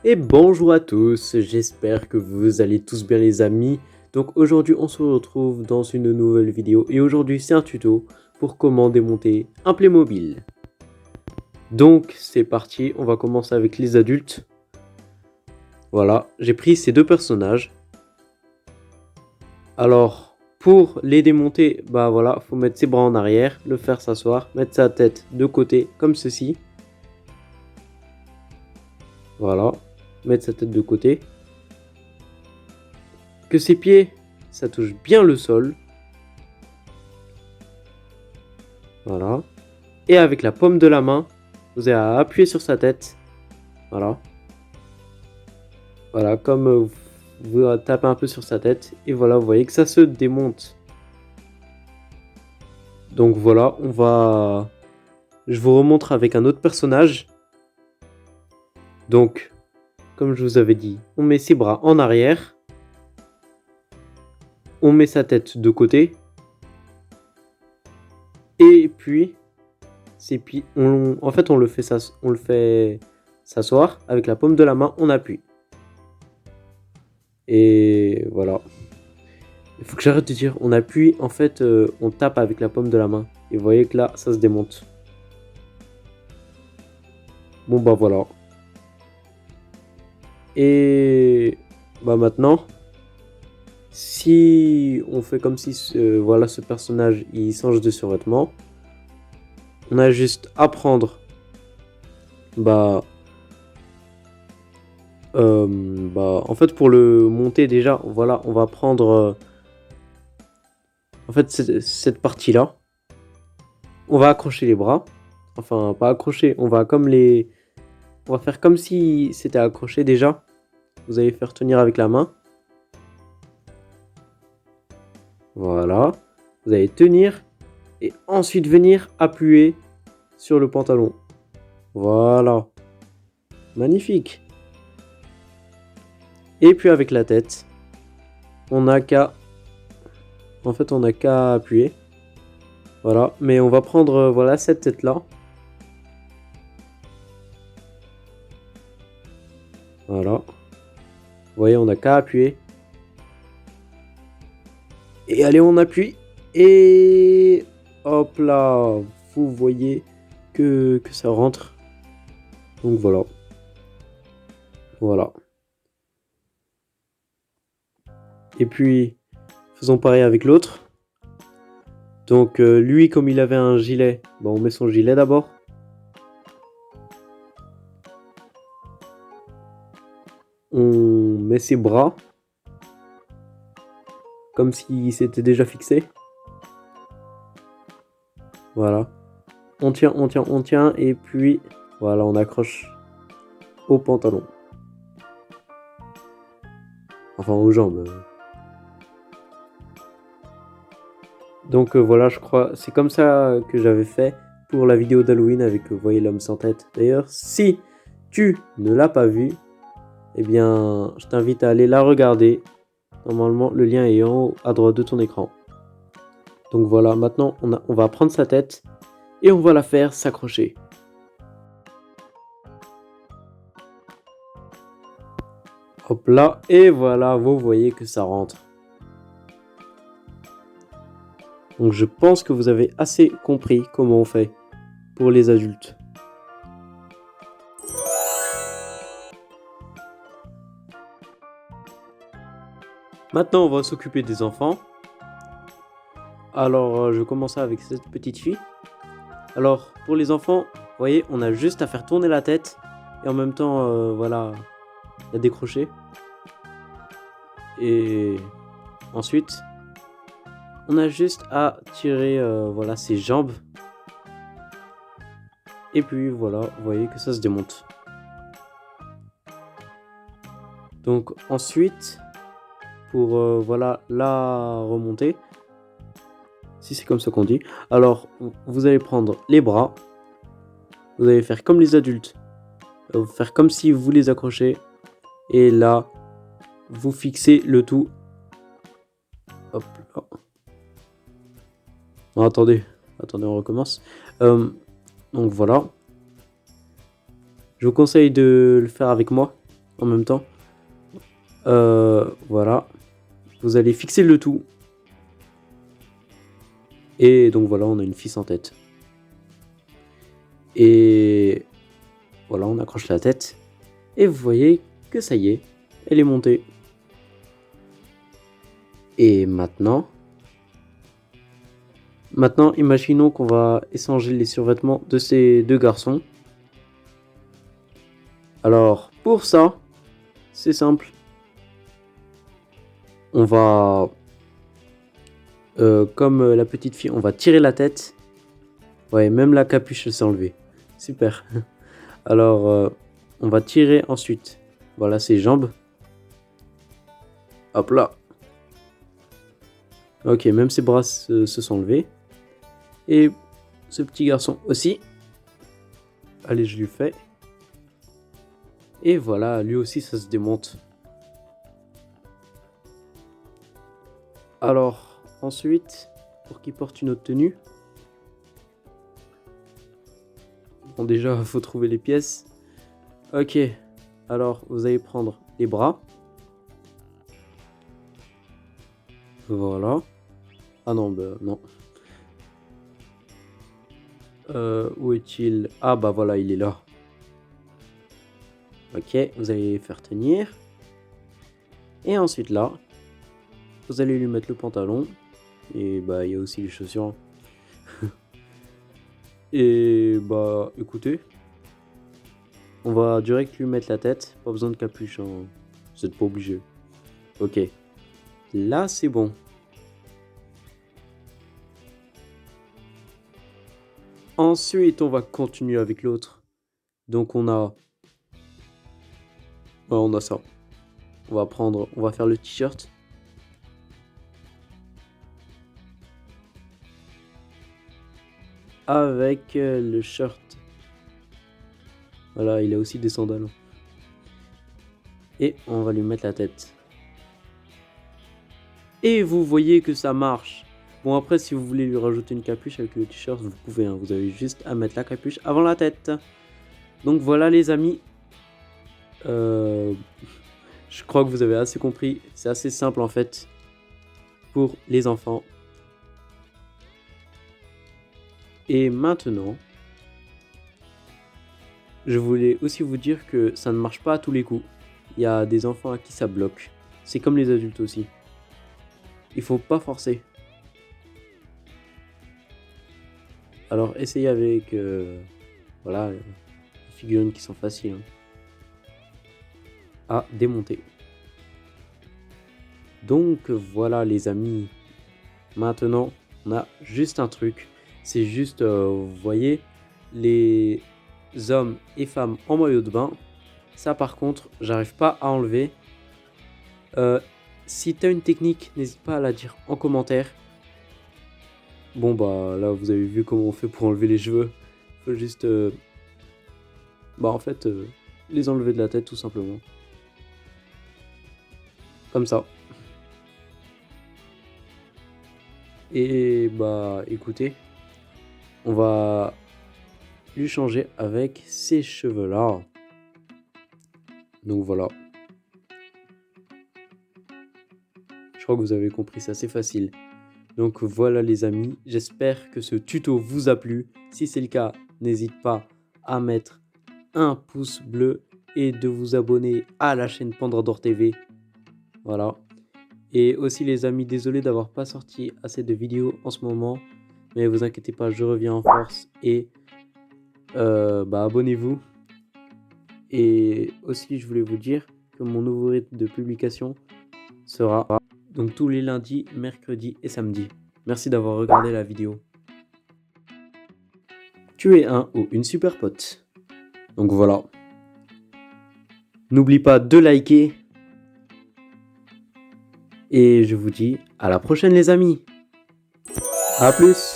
Et bonjour à tous, j'espère que vous allez tous bien les amis. Donc aujourd'hui on se retrouve dans une nouvelle vidéo et aujourd'hui c'est un tuto pour comment démonter un Playmobil. Donc c'est parti, on va commencer avec les adultes. Voilà, j'ai pris ces deux personnages. Alors pour les démonter, bah voilà, faut mettre ses bras en arrière, le faire s'asseoir, mettre sa tête de côté comme ceci. Voilà, mettre sa tête de côté. Que ses pieds, ça touche bien le sol. Voilà. Et avec la paume de la main, vous avez à appuyer sur sa tête. Voilà. Voilà, comme vous tapez un peu sur sa tête. Et voilà, vous voyez que ça se démonte. Donc voilà, je vous remontre avec un autre personnage. Donc, comme je vous avais dit, on met ses bras en arrière. On met sa tête de côté. Et puis, ses pieds, en fait, on le fait s'asseoir. Avec la paume de la main, on appuie. Et voilà. Il faut que j'arrête de dire on appuie. En fait, on tape avec la paume de la main. Et vous voyez que là, ça se démonte. Bon, bah voilà. Et bah maintenant, si on fait comme si voilà, ce personnage, il change de survêtement. On a juste à prendre en fait, pour le monter déjà, voilà, on va prendre en fait cette partie là. On va accrocher les bras, enfin pas accrocher, on va faire comme si c'était accroché déjà. Vous allez faire tenir avec la main, voilà, vous allez tenir et ensuite venir appuyer sur le pantalon, voilà, magnifique. Et puis avec la tête, on n'a qu'à appuyer. Voilà, mais on va prendre voilà cette tête là. Voilà. Vous voyez, on n'a qu'à appuyer. Et allez, on appuie. Et hop là, vous voyez que ça rentre. Donc voilà. Voilà. Et puis, faisons pareil avec l'autre. Donc lui, comme il avait un gilet, bah, on met son gilet d'abord. On met ses bras. Comme s'il s'était déjà fixé. Voilà. On tient. Et puis, voilà, on accroche au pantalon. Enfin, aux jambes. Donc voilà, je crois, c'est comme ça que j'avais fait pour la vidéo d'Halloween avec, vous voyez, l'homme sans tête. D'ailleurs, si tu ne l'as pas vu, eh bien, je t'invite à aller la regarder. Normalement, le lien est en haut à droite de ton écran. Donc voilà, maintenant, on va prendre sa tête et on va la faire s'accrocher. Hop là, et voilà, vous voyez que ça rentre. Donc je pense que vous avez assez compris comment on fait pour les adultes. Maintenant, on va s'occuper des enfants. Alors, je vais commencer avec cette petite fille. Alors, pour les enfants, vous voyez, on a juste à faire tourner la tête. Et en même temps, voilà, la décrocher. Et ensuite, on a juste à tirer voilà, ses jambes. Et puis voilà, vous voyez que ça se démonte. Donc ensuite, pour voilà, la remonter, si c'est comme ça qu'on dit, alors vous allez prendre les bras. Vous allez faire comme les adultes. Vous faire comme si vous les accrochez. Et là, vous fixez le tout. Hop là. Non, attendez, on recommence. Donc voilà. Je vous conseille de le faire avec moi. en même temps. Voilà. Vous allez fixer le tout. Et donc voilà, on a une fille sans tête. Et voilà, on accroche la tête. Et vous voyez que ça y est, elle est montée. Et maintenant, imaginons qu'on va échanger les survêtements de ces deux garçons. Alors, pour ça, c'est simple. On va, comme la petite fille, on va tirer la tête. Ouais, même la capuche s'est enlevée. Super. Alors, on va tirer ensuite. Voilà ses jambes. Hop là. Ok, même ses bras se sont levés. Et ce petit garçon aussi. Allez, je lui fais. Et voilà, lui aussi, ça se démonte. Alors, ensuite, pour qu'il porte une autre tenue. Bon, déjà, il faut trouver les pièces. Ok, alors, vous allez prendre les bras. Voilà. Ah non, bah non. Où est-il? Ah bah voilà, il est là. Ok, vous allez faire tenir. Et ensuite là, vous allez lui mettre le pantalon. Et bah il y a aussi les chaussures. Et bah écoutez, on va direct lui mettre la tête. Pas besoin de capuche, hein. Vous n'êtes pas obligé. Ok, là c'est bon. Ensuite, on va continuer avec l'autre. Donc on a ça. On va faire le t-shirt. Avec le shirt. Voilà, il a aussi des sandales. Et on va lui mettre la tête. Et vous voyez que ça marche. Bon, après, si vous voulez lui rajouter une capuche avec le t-shirt, vous pouvez. Hein. Vous avez juste à mettre la capuche avant la tête. Donc voilà les amis. Je crois que vous avez assez compris. C'est assez simple en fait. Pour les enfants. Et maintenant, je voulais aussi vous dire que ça ne marche pas à tous les coups. Il y a des enfants à qui ça bloque. C'est comme les adultes aussi. Il faut pas forcer. Alors essayez avec voilà, les figurines qui sont faciles à démonter. Donc voilà les amis. Maintenant, on a juste un truc. C'est juste, vous voyez, les hommes et femmes en maillot de bain. Ça par contre, j'arrive pas à enlever. Si tu as une technique, n'hésite pas à la dire en commentaire. Bon bah là vous avez vu comment on fait pour enlever les cheveux. Faut juste en fait les enlever de la tête tout simplement. Comme ça. Et bah écoutez, on va lui changer avec ces cheveux là. Donc voilà. Je crois que vous avez compris, c'est assez facile. Donc voilà les amis, j'espère que ce tuto vous a plu. Si c'est le cas, n'hésite pas à mettre un pouce bleu et de vous abonner à la chaîne Pandrador TV. Voilà. Et aussi les amis, désolé d'avoir pas sorti assez de vidéos en ce moment. Mais vous inquiétez pas, je reviens en force et abonnez-vous. Et aussi je voulais vous dire que mon nouveau rythme de publication sera donc tous les lundis, mercredis et samedis. Merci d'avoir regardé la vidéo. Tu es un ou une super pote. Donc voilà. N'oublie pas de liker. Et je vous dis à la prochaine les amis. A plus.